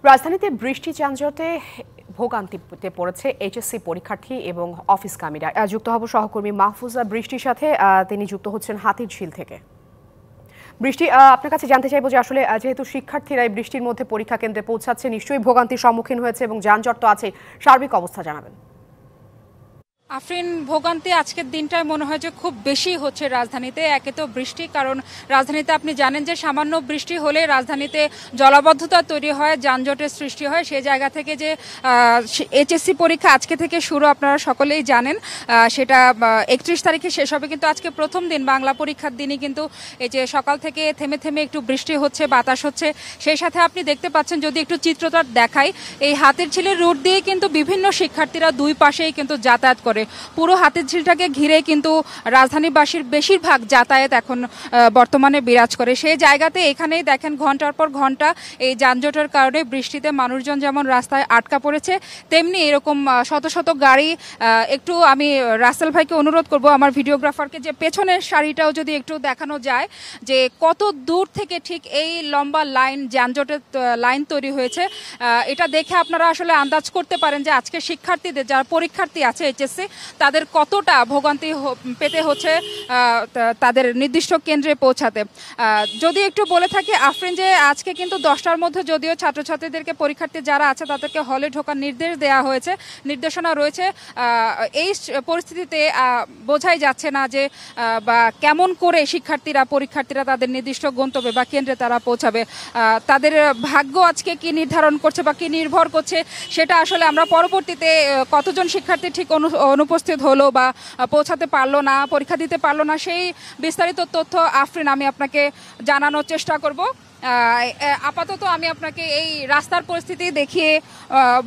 রাজধানীতে বৃষ্টি যানজটে ভোগান্তিতে পড়েছে এইচএসসি পরীক্ষার্থী এবং অফিসকামীরা। যুক্ত হব সহকর্মী মাহফুজা বৃষ্টির সাথে। তিনি যুক্ত হচ্ছেন হাতিরঝিল থেকে। বৃষ্টি, আপনার কাছে জানতে চাইবো যে আসলে যেহেতু শিক্ষার্থীরা এই বৃষ্টির মধ্যে পরীক্ষা কেন্দ্রে পৌঁছাচ্ছে, নিশ্চয়ই ভোগান্তির সম্মুখীন হয়েছে এবং যানজট তো আছে, সার্বিক অবস্থা জানাবেন। আফরিন, ভোগান্তি আজকের দিনটায় মনে হয় যে খুব বেশি হচ্ছে রাজধানীতে। একে তো বৃষ্টি, কারণ রাজধানীতে আপনি জানেন যে সামান্য বৃষ্টি হলে রাজধানীতে জলাবদ্ধতা তৈরি হয়, যানজটের সৃষ্টি হয়। সেই জায়গা থেকে যে এইচএসসি পরীক্ষা আজকে থেকে শুরু, আপনারা সকলেই জানেন, সেটা 31 তারিখে শেষ হবে। কিন্তু আজকে প্রথম দিন, বাংলা পরীক্ষার দিনই কিন্তু এই যে সকাল থেকে থেমে থেমে একটু বৃষ্টি হচ্ছে, বাতাস হচ্ছে। সেই সাথে আপনি দেখতে পাচ্ছেন, যদি একটু চিত্রটা দেখাই, এই হাতিরঝিলের রুট দিয়ে কিন্তু বিভিন্ন শিক্ষার্থীরা দুই পাশেই কিন্তু যাতায়াত করে। পুরো হাতিরঝিলটাকে ঘিরে কিন্তু রাজধানীবাসীর বেশিরভাগ যাতায়াত এখন বর্তমানে বিরাজ করে। সেই জায়গাতে এখানেই দেখেন ঘন্টার পর ঘন্টা এই যানজটের কারণে বৃষ্টিতে মানুষজন যেমন রাস্তায় আটকা পড়েছে, তেমনি এরকম শত শত গাড়ি। একটু আমি রাসেল ভাইকে অনুরোধ করব, আমার ভিডিওগ্রাফারকে, যে পেছনের সারিটাও যদি একটু দেখানো যায় যে কত দূর থেকে ঠিক এই লম্বা লাইন, যানজটের লাইন তৈরি হয়েছে। এটা দেখে আপনারা আসলে আন্দাজ করতে পারেন যে আজকে শিক্ষার্থীদের, যারা পরীক্ষার্থী আছে এইচএসসি, তাদের কতটা ভোগান্তি পেতে হচ্ছে তাদের নির্দিষ্ট কেন্দ্রে পৌঁছাতে। যদি একটু বলে থাকি আফরিন, যে আজকে কিন্তু 10টার মধ্যে যদিও ছাত্রছাত্রীদেরকে, পরীক্ষার্থী যারা আছে তাদেরকে হলে ঢোকার নির্দেশ দেওয়া হয়েছে, নির্দেশনা রয়েছে। এই পরিস্থিতিতে বোঝাই যাচ্ছে না যে বা কেমন করে পরীক্ষার্থীরা তাদের নির্দিষ্ট গন্তব্যে বা কেন্দ্রে তারা পৌঁছাবে। তাদের ভাগ্য আজকে কি নির্ধারণ করছে বা কি নির্ভর করছে, সেটা আসলে আমরা পরবর্তীতে কতজন শিক্ষার্থী ঠিক অনুপস্থিত হলো বা পৌঁছাতে পারলো না, পরীক্ষা দিতে পারলো না, সেই বিস্তারিত তথ্য আফরিন আমি আপনাকে জানানোর চেষ্টা করব। আপাতত আমি আপনাকে এই রাস্তার পরিস্থিতি দেখিয়ে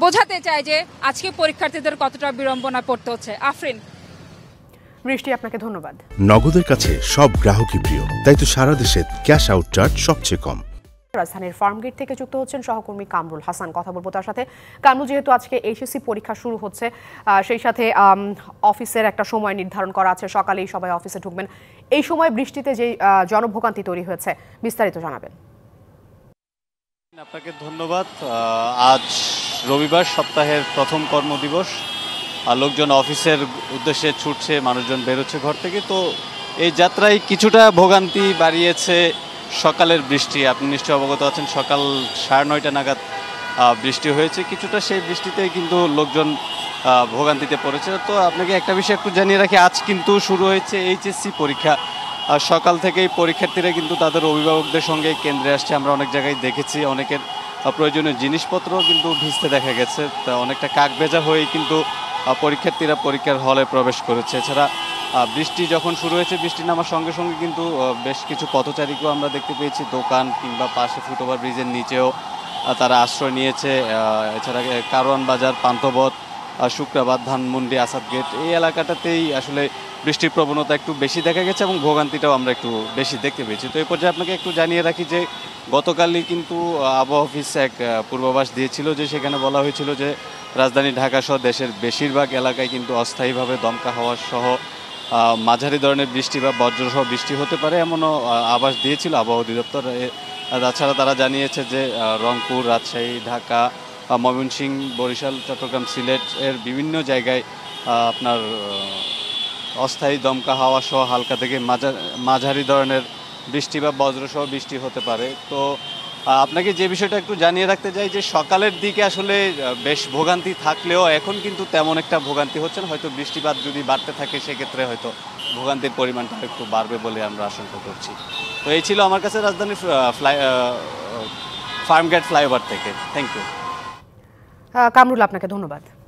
বোঝাতে চাই যে আজকে পরীক্ষার্থীদের কতটা বিড়ম্বনা পড়তে হচ্ছে। আফরিন। বৃষ্টি, আপনাকে ধন্যবাদ। নগদের কাছে সব গ্রাহকই প্রিয়, তাই তো সারা দেশে ক্যাশ আউট চার্জ সবচেয়ে কম। রাজধানীর ফার্মগেট থেকে যুক্ত হচ্ছেন সহকর্মী কামরুল হাসান। কথা বলবো তার সাথে। কামরুল, যেহেতু আজকে এইচএসসি পরীক্ষা শুরু হচ্ছে, সেই সাথে অফিসের একটা সময় নির্ধারণ করা আছে, সকালেই সবাই অফিসে ঢুকবেন, এই সময় বৃষ্টিতে যে জনভোগান্তি তৈরি হয়েছে, বিস্তারিত জানাবেন। আপনাকে ধন্যবাদ। আজ রবিবার, সপ্তাহের প্রথম কর্মদিবস। লোকজন অফিসের উদ্দেশ্যে ছুটছে, মানুষজন বেরোচ্ছে ঘর থেকে। তো এই যাত্রায় কিছুটা ভোগান্তি বাড়িয়েছে সকালের বৃষ্টি। আপনি নিশ্চয়ই অবগত আছেন, সকাল 9:30 নাগাদ বৃষ্টি হয়েছে। কিছুটা সেই বৃষ্টিতে কিন্তু লোকজন ভোগান্তিতে পড়েছে। তো আপনাকে একটা বিষয় একটু জানিয়ে রাখি, আজ কিন্তু শুরু হয়েছে এইচএসসি পরীক্ষা। সকাল থেকেই পরীক্ষার্থীরা কিন্তু তাদের অভিভাবকদের সঙ্গে কেন্দ্রে আসছে। আমরা অনেক জায়গায় দেখেছি, অনেকের প্রয়োজনীয় জিনিসপত্রও কিন্তু ভিজতে দেখা গেছে। তা অনেকটা কাক ভেজা হয়েই কিন্তু পরীক্ষার্থীরা পরীক্ষার হলে প্রবেশ করেছে। এছাড়া বৃষ্টি যখন শুরু হয়েছে, বৃষ্টি নামার সঙ্গে সঙ্গে কিন্তু বেশ কিছু পথচারীকেও আমরা দেখতে পেয়েছি, দোকান কিংবা পাশে ফুটওভার ব্রিজের নিচেও তারা আশ্রয় নিয়েছে। এছাড়া কারওয়ান বাজার, পান্থপথ, শুক্রাবাদ, ধানমন্ডি, আসাদ গেট, এই এলাকাটাতেই আসলে বৃষ্টির প্রবণতা একটু বেশি দেখা গেছে এবং ভোগান্তিটাও আমরা একটু বেশি দেখতে পেয়েছি। তো এই পর্যায়ে আপনাকে একটু জানিয়ে রাখি যে গতকালই কিন্তু আবহাওয়া অফিস এক পূর্বাভাস দিয়েছিল, যে সেখানে বলা হয়েছিল যে রাজধানী ঢাকা সহ দেশের বেশিরভাগ এলাকায় কিন্তু অস্থায়ীভাবে দমকা হাওয়া সহ মাঝারি ধরনের বৃষ্টি বা বজ্রসহ বৃষ্টি হতে পারে, এমনও আভাস দিয়েছিল আবহাওয়া অধিদপ্তর। তাছাড়া তারা জানিয়েছে যে রংপুর, রাজশাহী, ঢাকা, ময়মনসিংহ, বরিশাল, চট্টগ্রাম, সিলেট এর বিভিন্ন জায়গায় আপনার অস্থায়ী দমকা হাওয়া সহ হালকা থেকে মাঝারি ধরনের বৃষ্টি বা বজ্রসহ বৃষ্টি হতে পারে। তো আপনাকে যে বিষয়টা একটু জানিয়ে রাখতে চাই, যে সকালের দিকে আসলে বেশ ভোগান্তি থাকলেও এখন কিন্তু তেমন একটা ভোগান্তি হচ্ছে না। হয়তো বৃষ্টিপাত যদি বাড়তে থাকে, সেক্ষেত্রে হয়তো ভোগান্তির পরিমাণটা একটু বাড়বে বলে আমরা আশঙ্কা করছি। তো এই ছিল আমার কাছে রাজধানীর ফার্মগেট ফ্লাইওভার থেকে। থ্যাংক ইউ কামরুল, আপনাকে ধন্যবাদ।